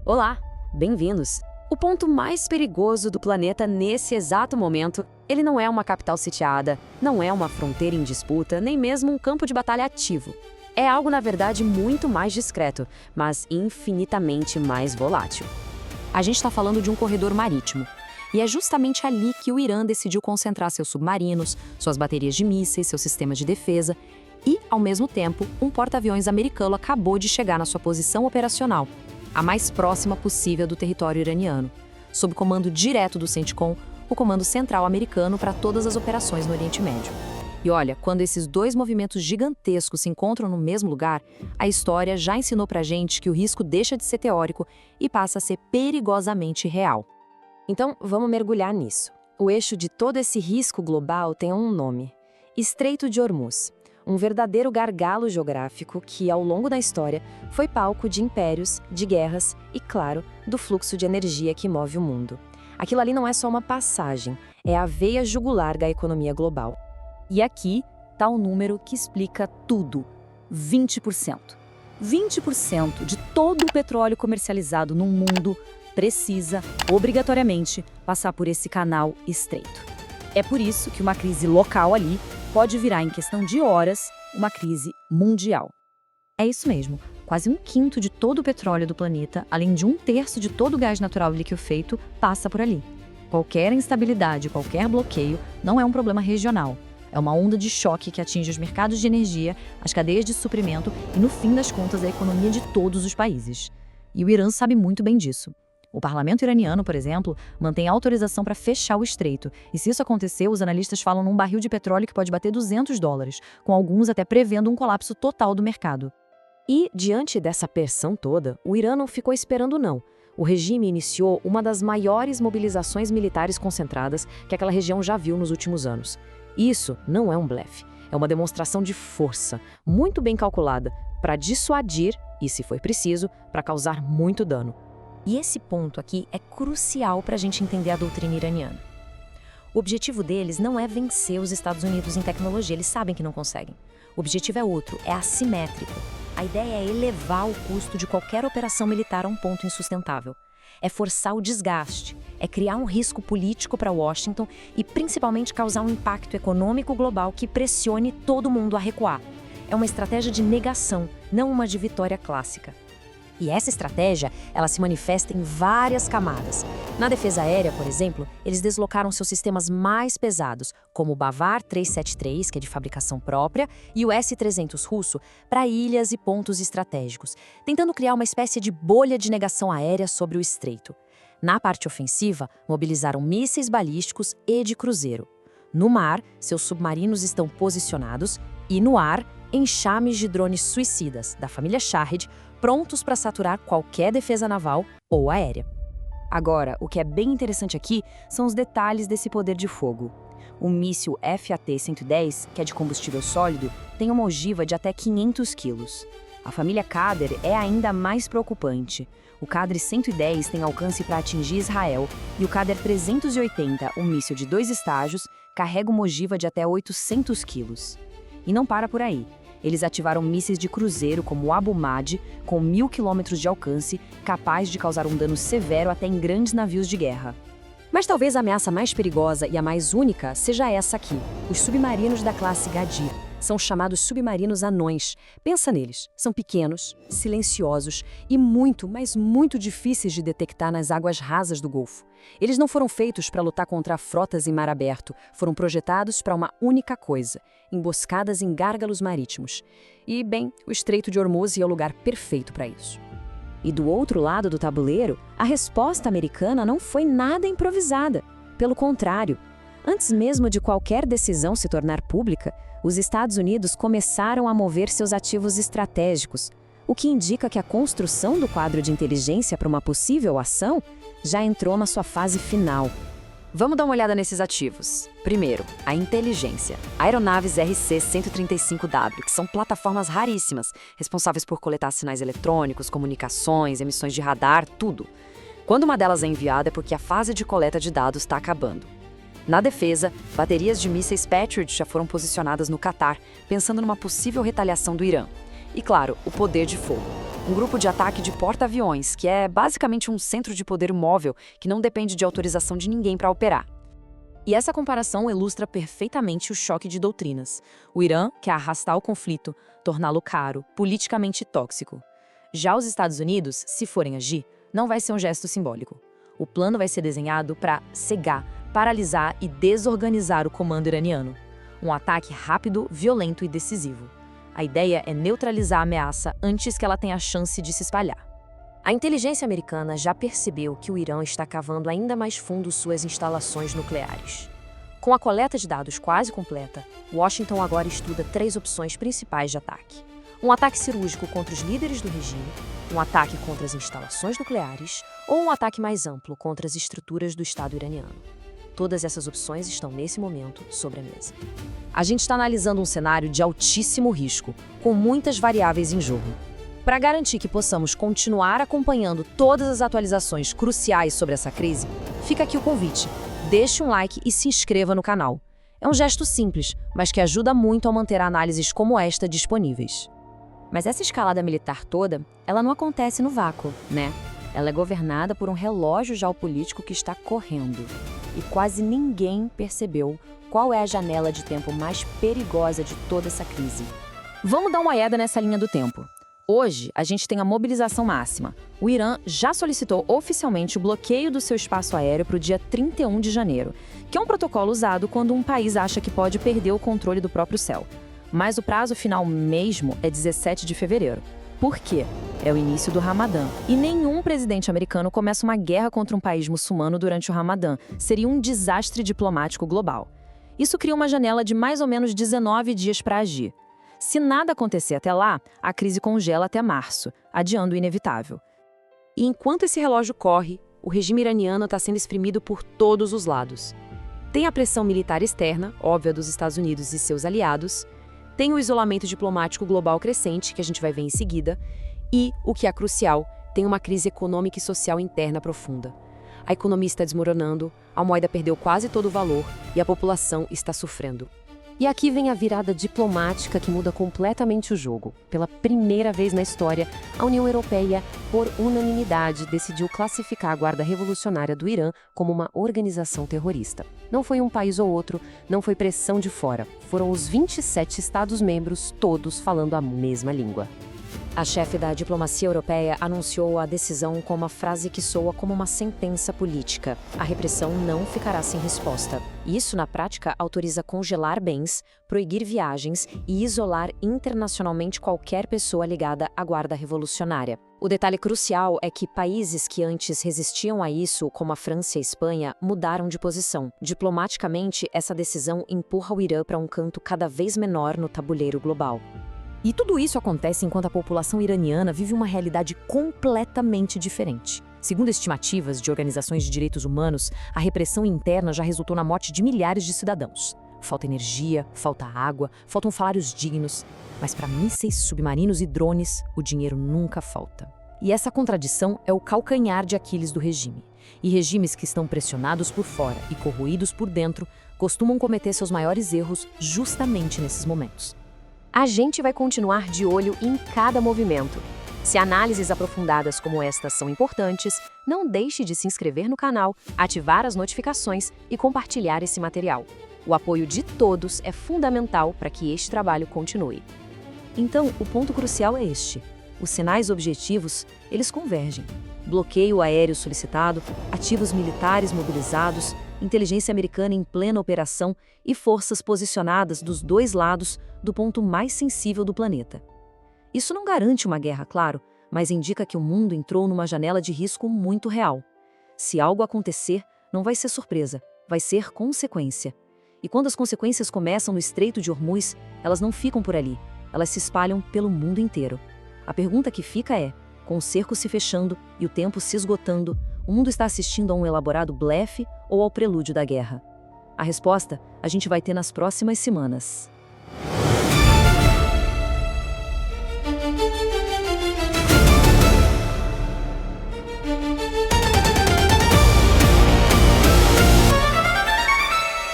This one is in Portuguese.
Olá, bem-vindos! O ponto mais perigoso do planeta nesse exato momento, ele não é uma capital sitiada, não é uma fronteira em disputa, nem mesmo um campo de batalha ativo. É algo, na verdade, muito mais discreto, mas infinitamente mais volátil. A gente está falando de um corredor marítimo. E é justamente ali que o Irã decidiu concentrar seus submarinos, suas baterias de mísseis, seus sistemas de defesa e, ao mesmo tempo, um porta-aviões americano acabou de chegar na sua posição operacional, a mais próxima possível do território iraniano, sob comando direto do CENTCOM, o comando central americano para todas as operações no Oriente Médio. E olha, quando esses dois movimentos gigantescos se encontram no mesmo lugar, a história já ensinou pra gente que o risco deixa de ser teórico e passa a ser perigosamente real. Então, vamos mergulhar nisso. O eixo de todo esse risco global tem um nome: Estreito de Hormuz. Um verdadeiro gargalo geográfico que, ao longo da história, foi palco de impérios, de guerras e, claro, do fluxo de energia que move o mundo. Aquilo ali não é só uma passagem, é a veia jugular da economia global. E aqui está o número que explica tudo: 20%. 20% de todo o petróleo comercializado no mundo precisa, obrigatoriamente, passar por esse canal estreito. É por isso que uma crise local ali pode virar, em questão de horas, uma crise mundial. É isso mesmo, quase 1/5 de todo o petróleo do planeta, além de 1/3 de todo o gás natural liquefeito, passa por ali. Qualquer instabilidade, qualquer bloqueio, não é um problema regional. É uma onda de choque que atinge os mercados de energia, as cadeias de suprimento e, no fim das contas, a economia de todos os países. E o Irã sabe muito bem disso. O parlamento iraniano, por exemplo, mantém autorização para fechar o estreito, e se isso acontecer, os analistas falam num barril de petróleo que pode bater $200, com alguns até prevendo um colapso total do mercado. E, diante dessa pressão toda, o Irã não ficou esperando não. O regime iniciou uma das maiores mobilizações militares concentradas que aquela região já viu nos últimos anos. Isso não é um blefe, é uma demonstração de força, muito bem calculada, para dissuadir e, se for preciso, para causar muito dano. E esse ponto aqui é crucial para a gente entender a doutrina iraniana. O objetivo deles não é vencer os Estados Unidos em tecnologia, eles sabem que não conseguem. O objetivo é outro, é assimétrico. A ideia é elevar o custo de qualquer operação militar a um ponto insustentável. É forçar o desgaste, é criar um risco político para Washington e principalmente causar um impacto econômico global que pressione todo mundo a recuar. É uma estratégia de negação, não uma de vitória clássica. E essa estratégia, ela se manifesta em várias camadas. Na defesa aérea, por exemplo, eles deslocaram seus sistemas mais pesados, como o Bavar 373, que é de fabricação própria, e o S-300 russo, para ilhas e pontos estratégicos, tentando criar uma espécie de bolha de negação aérea sobre o estreito. Na parte ofensiva, mobilizaram mísseis balísticos e de cruzeiro. No mar, seus submarinos estão posicionados, e no ar, enxames de drones suicidas, da família Shahed, prontos para saturar qualquer defesa naval ou aérea. Agora, o que é bem interessante aqui são os detalhes desse poder de fogo. O míssil FAT-110, que é de combustível sólido, tem uma ogiva de até 500 quilos. A família Qader é ainda mais preocupante. O Qadr 110 tem alcance para atingir Israel e o Qadr 380, um míssil de 2 estágios, carrega uma ogiva de até 800 quilos. E não para por aí. Eles ativaram mísseis de cruzeiro como o Abu Madi, com 1.000 quilômetros de alcance, capaz de causar um dano severo até em grandes navios de guerra. Mas talvez a ameaça mais perigosa e a mais única seja essa aqui, os submarinos da classe Gadir. São chamados submarinos anões. Pensa neles, são pequenos, silenciosos e muito, mas muito difíceis de detectar nas águas rasas do Golfo. Eles não foram feitos para lutar contra frotas em mar aberto, foram projetados para uma única coisa: emboscadas em gárgalos marítimos. E, bem, o Estreito de Hormuz é o lugar perfeito para isso. E do outro lado do tabuleiro, a resposta americana não foi nada improvisada. Pelo contrário, antes mesmo de qualquer decisão se tornar pública, os Estados Unidos começaram a mover seus ativos estratégicos, o que indica que a construção do quadro de inteligência para uma possível ação já entrou na sua fase final. Vamos dar uma olhada nesses ativos. Primeiro, a inteligência. Aeronaves RC-135W, que são plataformas raríssimas, responsáveis por coletar sinais eletrônicos, comunicações, emissões de radar, tudo. Quando uma delas é enviada é porque a fase de coleta de dados está acabando. Na defesa, baterias de mísseis Patriot já foram posicionadas no Catar, pensando numa possível retaliação do Irã. E, claro, o poder de fogo. Um grupo de ataque de porta-aviões, que é basicamente um centro de poder móvel que não depende de autorização de ninguém para operar. E essa comparação ilustra perfeitamente o choque de doutrinas. O Irã quer arrastar o conflito, torná-lo caro, politicamente tóxico. Já os Estados Unidos, se forem agir, não vai ser um gesto simbólico. O plano vai ser desenhado para cegar, paralisar e desorganizar o comando iraniano. Um ataque rápido, violento e decisivo. A ideia é neutralizar a ameaça antes que ela tenha a chance de se espalhar. A inteligência americana já percebeu que o Irã está cavando ainda mais fundo suas instalações nucleares. Com a coleta de dados quase completa, Washington agora estuda 3 opções principais de ataque. Um ataque cirúrgico contra os líderes do regime, um ataque contra as instalações nucleares ou um ataque mais amplo contra as estruturas do Estado iraniano. Todas essas opções estão nesse momento sobre a mesa. A gente está analisando um cenário de altíssimo risco, com muitas variáveis em jogo. Para garantir que possamos continuar acompanhando todas as atualizações cruciais sobre essa crise, fica aqui o convite. Deixe um like e se inscreva no canal. É um gesto simples, mas que ajuda muito a manter análises como esta disponíveis. Mas essa escalada militar toda, ela não acontece no vácuo, né? Ela é governada por um relógio geopolítico que está correndo. E quase ninguém percebeu qual é a janela de tempo mais perigosa de toda essa crise. Vamos dar uma olhada nessa linha do tempo. Hoje, a gente tem a mobilização máxima. O Irã já solicitou oficialmente o bloqueio do seu espaço aéreo para o dia 31 de janeiro, que é um protocolo usado quando um país acha que pode perder o controle do próprio céu. Mas o prazo final mesmo é 17 de fevereiro. Por quê? É o início do Ramadã. E nenhum presidente americano começa uma guerra contra um país muçulmano durante o Ramadã. Seria um desastre diplomático global. Isso cria uma janela de mais ou menos 19 dias para agir. Se nada acontecer até lá, a crise congela até março, adiando o inevitável. E enquanto esse relógio corre, o regime iraniano está sendo espremido por todos os lados. Tem a pressão militar externa, óbvia dos Estados Unidos e seus aliados, tem o isolamento diplomático global crescente, que a gente vai ver em seguida, e, o que é crucial, tem uma crise econômica e social interna profunda. A economia está desmoronando, a moeda perdeu quase todo o valor e a população está sofrendo. E aqui vem a virada diplomática que muda completamente o jogo. Pela primeira vez na história, a União Europeia, por unanimidade, decidiu classificar a Guarda Revolucionária do Irã como uma organização terrorista. Não foi um país ou outro, não foi pressão de fora. Foram os 27 Estados-membros, todos falando a mesma língua. A chefe da diplomacia europeia anunciou a decisão com uma frase que soa como uma sentença política. A repressão não ficará sem resposta. Isso, na prática, autoriza congelar bens, proibir viagens e isolar internacionalmente qualquer pessoa ligada à Guarda Revolucionária. O detalhe crucial é que países que antes resistiam a isso, como a França e a Espanha, mudaram de posição. Diplomaticamente, essa decisão empurra o Irã para um canto cada vez menor no tabuleiro global. E tudo isso acontece enquanto a população iraniana vive uma realidade completamente diferente. Segundo estimativas de organizações de direitos humanos, a repressão interna já resultou na morte de milhares de cidadãos. Falta energia, falta água, faltam salários dignos. Mas para mísseis, submarinos e drones, o dinheiro nunca falta. E essa contradição é o calcanhar de Aquiles do regime. E regimes que estão pressionados por fora e corroídos por dentro costumam cometer seus maiores erros justamente nesses momentos. A gente vai continuar de olho em cada movimento. Se análises aprofundadas como estas são importantes, não deixe de se inscrever no canal, ativar as notificações e compartilhar esse material. O apoio de todos é fundamental para que este trabalho continue. Então, o ponto crucial é este. Os sinais objetivos, eles convergem. Bloqueio aéreo solicitado, ativos militares mobilizados, inteligência americana em plena operação e forças posicionadas dos dois lados do ponto mais sensível do planeta. Isso não garante uma guerra, claro, mas indica que o mundo entrou numa janela de risco muito real. Se algo acontecer, não vai ser surpresa, vai ser consequência. E quando as consequências começam no Estreito de Hormuz, elas não ficam por ali, elas se espalham pelo mundo inteiro. A pergunta que fica é, com o cerco se fechando e o tempo se esgotando, o mundo está assistindo a um elaborado blefe ou ao prelúdio da guerra? A resposta a gente vai ter nas próximas semanas.